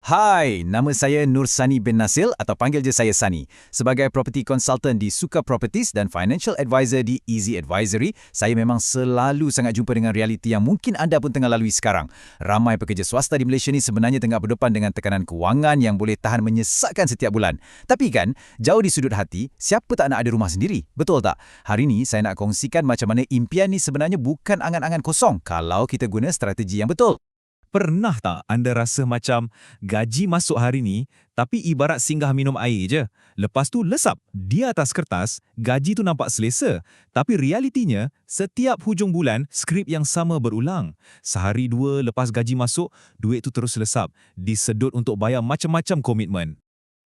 Hai, nama saya Nur Sani bin Nasil atau panggil je saya Sani. Sebagai property consultant di Suka Properties dan financial advisor di Easy Advisory, saya memang selalu sangat jumpa dengan realiti yang mungkin anda pun tengah lalui sekarang. Ramai pekerja swasta di Malaysia ni sebenarnya tengah berdepan dengan tekanan kewangan yang boleh tahan menyesakkan setiap bulan. Tapi kan, jauh di sudut hati, siapa tak nak ada rumah sendiri? Betul tak? Hari ni saya nak kongsikan macam mana impian ni sebenarnya bukan angan-angan kosong kalau kita guna strategi yang betul. Pernah tak anda rasa macam gaji masuk hari ni tapi ibarat singgah minum air je? Lepas tu lesap. Di atas kertas, gaji tu nampak selesa. Tapi realitinya, setiap hujung bulan, skrip yang sama berulang. Sehari dua lepas gaji masuk, duit tu terus lesap. Disedut untuk bayar macam-macam komitmen.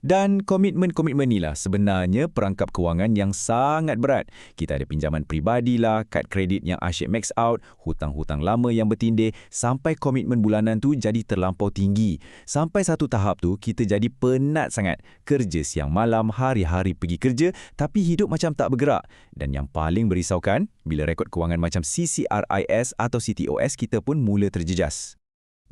Dan komitmen-komitmen inilah sebenarnya perangkap kewangan yang sangat berat. Kita ada pinjaman peribadi lah, kad kredit yang asyik max out, hutang-hutang lama yang bertindih, sampai komitmen bulanan tu jadi terlampau tinggi. Sampai satu tahap tu, kita jadi penat sangat. Kerja siang malam, hari-hari pergi kerja, tapi hidup macam tak bergerak. Dan yang paling berisaukan, bila rekod kewangan macam CCRIS atau CTOS kita pun mula terjejas.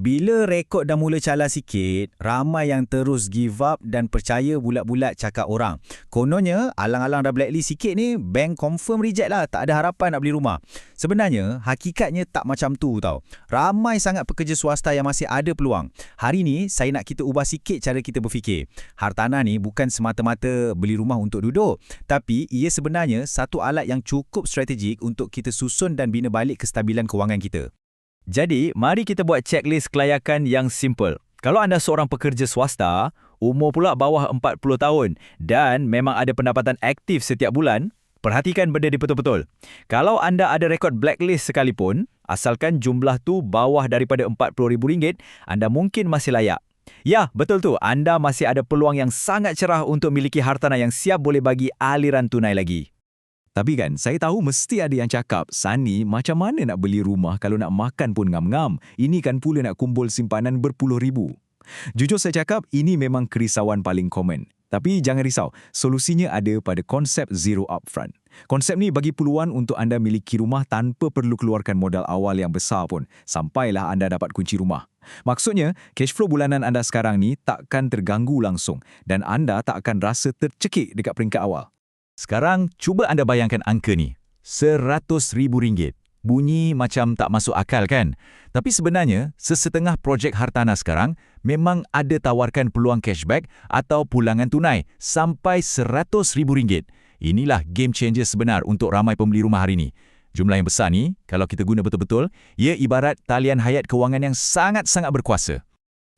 Bila rekod dah mula calar sikit, ramai yang terus give up dan percaya bulat-bulat cakap orang. Kononnya, alang-alang dah blacklist sikit ni, bank confirm reject lah, tak ada harapan nak beli rumah. Sebenarnya, hakikatnya tak macam tu tau. Ramai sangat pekerja swasta yang masih ada peluang. Hari ni, saya nak kita ubah sikit cara kita berfikir. Hartanah ni bukan semata-mata beli rumah untuk duduk, tapi ia sebenarnya satu alat yang cukup strategik untuk kita susun dan bina balik kestabilan kewangan kita. Jadi, mari kita buat checklist kelayakan yang simple. Kalau anda seorang pekerja swasta, umur pula bawah 40 tahun dan memang ada pendapatan aktif setiap bulan, perhatikan benda ni betul-betul. Kalau anda ada rekod blacklist sekalipun, asalkan jumlah tu bawah daripada RM40,000, anda mungkin masih layak. Ya, betul tu. Anda masih ada peluang yang sangat cerah untuk miliki hartanah yang siap boleh bagi aliran tunai lagi. Tapi kan, saya tahu mesti ada yang cakap, Sani, macam mana nak beli rumah kalau nak makan pun ngam-ngam? Ini kan pula nak kumpul simpanan berpuluh ribu. Jujur saya cakap, ini memang kerisauan paling komen. Tapi jangan risau, solusinya ada pada konsep Zero Upfront. Konsep ni bagi peluang untuk anda miliki rumah tanpa perlu keluarkan modal awal yang besar pun, sampailah anda dapat kunci rumah. Maksudnya, cash flow bulanan anda sekarang ni takkan terganggu langsung dan anda tak akan rasa tercekik dekat peringkat awal. Sekarang, cuba anda bayangkan angka ni. RM100,000. Bunyi macam tak masuk akal kan? Tapi sebenarnya, sesetengah projek hartanah sekarang memang ada tawarkan peluang cashback atau pulangan tunai sampai RM100,000. Inilah game changer sebenar untuk ramai pembeli rumah hari ini. Jumlah yang besar ni, kalau kita guna betul-betul, ia ibarat talian hayat kewangan yang sangat-sangat berkuasa.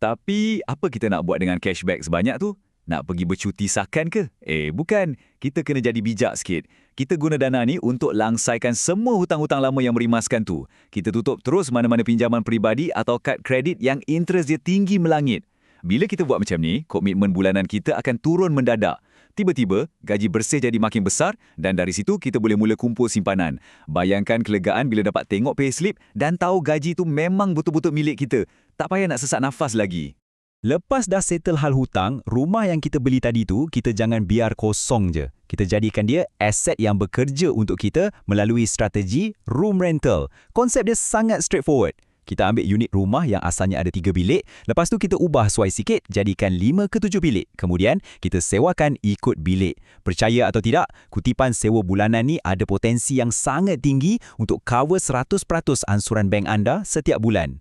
Tapi, apa kita nak buat dengan cashback sebanyak tu? Nak pergi bercuti sakan ke? Bukan. Kita kena jadi bijak sikit. Kita guna dana ni untuk langsaikan semua hutang-hutang lama yang merimaskan tu. Kita tutup terus mana-mana pinjaman peribadi atau kad kredit yang interest dia tinggi melangit. Bila kita buat macam ni, komitmen bulanan kita akan turun mendadak. Tiba-tiba, gaji bersih jadi makin besar dan dari situ kita boleh mula kumpul simpanan. Bayangkan kelegaan bila dapat tengok payslip dan tahu gaji tu memang betul-betul milik kita. Tak payah nak sesak nafas lagi. Lepas dah settle hal hutang, rumah yang kita beli tadi tu, kita jangan biar kosong je. Kita jadikan dia aset yang bekerja untuk kita melalui strategi room rental. Konsep dia sangat straightforward. Kita ambil unit rumah yang asalnya ada 3 bilik, lepas tu kita ubah suai sikit, jadikan 5 ke 7 bilik. Kemudian, kita sewakan ikut bilik. Percaya atau tidak, kutipan sewa bulanan ni ada potensi yang sangat tinggi untuk cover 100% ansuran bank anda setiap bulan.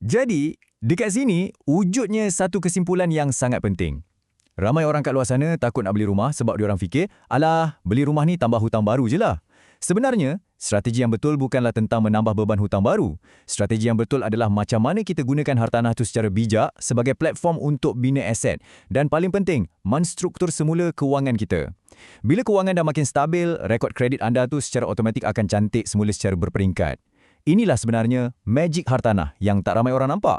Jadi, dekat sini, wujudnya satu kesimpulan yang sangat penting. Ramai orang kat luar sana takut nak beli rumah sebab diorang fikir, alah, beli rumah ni tambah hutang baru je lah. Sebenarnya, strategi yang betul bukanlah tentang menambah beban hutang baru. Strategi yang betul adalah macam mana kita gunakan hartanah tu secara bijak sebagai platform untuk bina aset. Dan paling penting, menstruktur semula kewangan kita. Bila kewangan dah makin stabil, rekod kredit anda tu secara automatik akan cantik semula secara berperingkat. Inilah sebenarnya magic hartanah yang tak ramai orang nampak.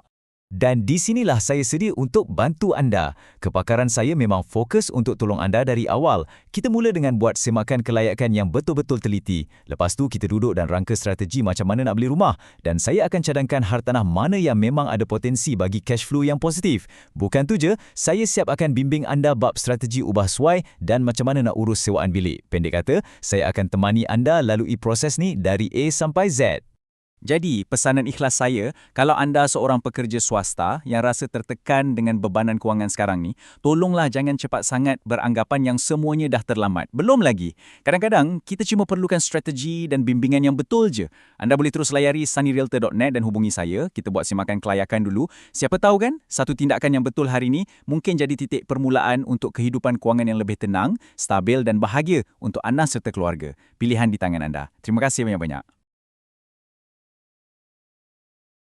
Dan di sinilah saya sedia untuk bantu anda. Kepakaran saya memang fokus untuk tolong anda dari awal. Kita mula dengan buat semakan kelayakan yang betul-betul teliti. Lepas tu kita duduk dan rangka strategi macam mana nak beli rumah. Dan saya akan cadangkan hartanah mana yang memang ada potensi bagi cash flow yang positif. Bukan tu je, saya siap akan bimbing anda bab strategi ubah suai dan macam mana nak urus sewaan bilik. Pendek kata, saya akan temani anda lalui proses ni dari A sampai Z. Jadi, pesanan ikhlas saya, kalau anda seorang pekerja swasta yang rasa tertekan dengan bebanan kewangan sekarang ni, tolonglah jangan cepat sangat beranggapan yang semuanya dah terlambat. Belum lagi. Kadang-kadang, kita cuma perlukan strategi dan bimbingan yang betul je. Anda boleh terus layari sunnyrealtor.net dan hubungi saya. Kita buat simakan kelayakan dulu. Siapa tahu kan, satu tindakan yang betul hari ni mungkin jadi titik permulaan untuk kehidupan kewangan yang lebih tenang, stabil dan bahagia untuk anda serta keluarga. Pilihan di tangan anda. Terima kasih banyak-banyak.